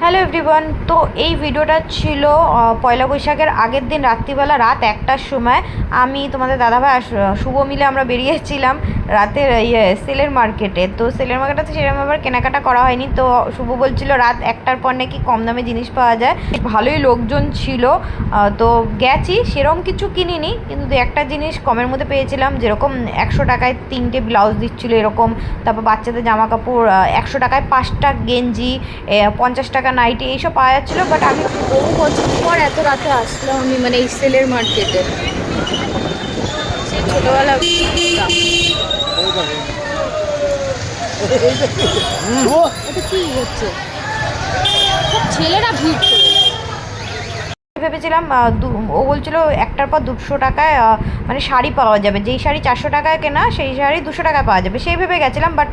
Hello everyone. তো এই ভিডিওটা ছিল পয়লা বৈশাখের আগের দিন রাত্রিবেলা রাত 1টার সময় আমি তোমাদের দাদাভাই শুভ মিলে আমরা বেরিয়েছিলাম রাতের সেলের মার্কেটে। তো সেলের মার্কেটে সেরকম আবার কেনাকাটা করা হয়নি। তো শুভ বলছিল রাত 1টার পর নাকি কম দামে জিনিস পাওয়া যায়, ভালোই লোকজন ছিল। তো গেছি, সেরকম কিছু কিনিনি, কিন্তু একটা জিনিস কমের মধ্যে পেয়েছিলাম, যেরকম 100 টাকায় 3টে ব্লাউজ দিচ্ছিলো এরকম। তারপর বাচ্চাদের জামা কাপড় 100 টাকায় 5টা গেঞ্জি, 50 টাকা নাইটি, এইসব পাওয়া যাচ্ছিলো। বাট আমি বহু বছর পর এত রাতে আসলাম আমি, মানে এই সেলের মার্কেটে। সেই ছোটবেলা এটা কি হচ্ছে, সব ছেলেরা ভিড় তো। ভেবেছিলাম ও বলছিল 1টার পর 200 টাকায় মানে শাড়ি পাওয়া যাবে, যেই শাড়ি 400 টাকায় কেনা সেই শাড়ি 200 টাকায় পাওয়া যাবে, সেই ভেবে গেছিলাম। বাট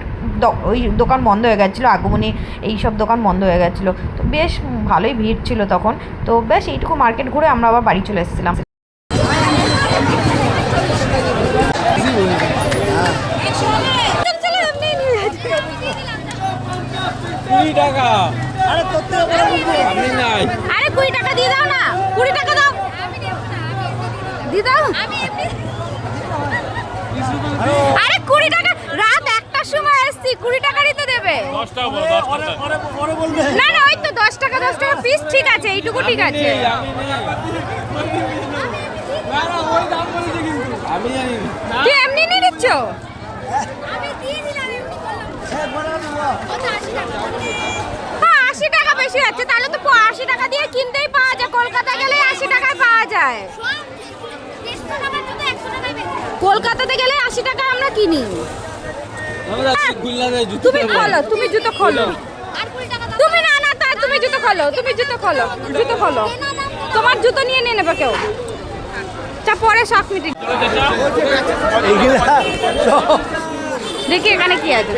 ওই দোকান বন্ধ হয়ে গেছিলো, আগমনী এইসব দোকান বন্ধ হয়ে গেছিলো। তো বেশ ভালোই ভিড় ছিল তখন। তো বেশ এইটুকু মার্কেট ঘুরে আমরা আবার বাড়ি চলে এসেছিলাম। আরে 20 টাকা দিয়ে দাও না, 20 টাকা দাও, দিয়ে দাও। আরে 20 টাকা, রাত 1টার সময় এসছি, 20 টাকারই তো দেবে। না না, ওই তো 10 টাকা পিস, ঠিক আছে, এইটুকু ঠিক আছে। তুই এমনি নিয়ে নিচ্ছ? হ্যাঁ, 80 টাকা বেশি আছে, তাহলে তো 80 টাকা দিয়ে কিনতেই পাওয়া যায়। কলকাতা গেলে 80 টাকায় পাওয়া যায়, কলকাতাতে গেলে 80 টাকায় আমরা কিনি। তুমি খোলো, তুমি জুতো খোলো। তুমি না না, তাই তুমি জুতো খোলো, তুমি জুতো খোলো, জুতো খোলো। তোমার জুতো নিয়ে নিয়ে নেবে কেউ। চা পরে শখ মিটিং দেখি এখানে কি আছে।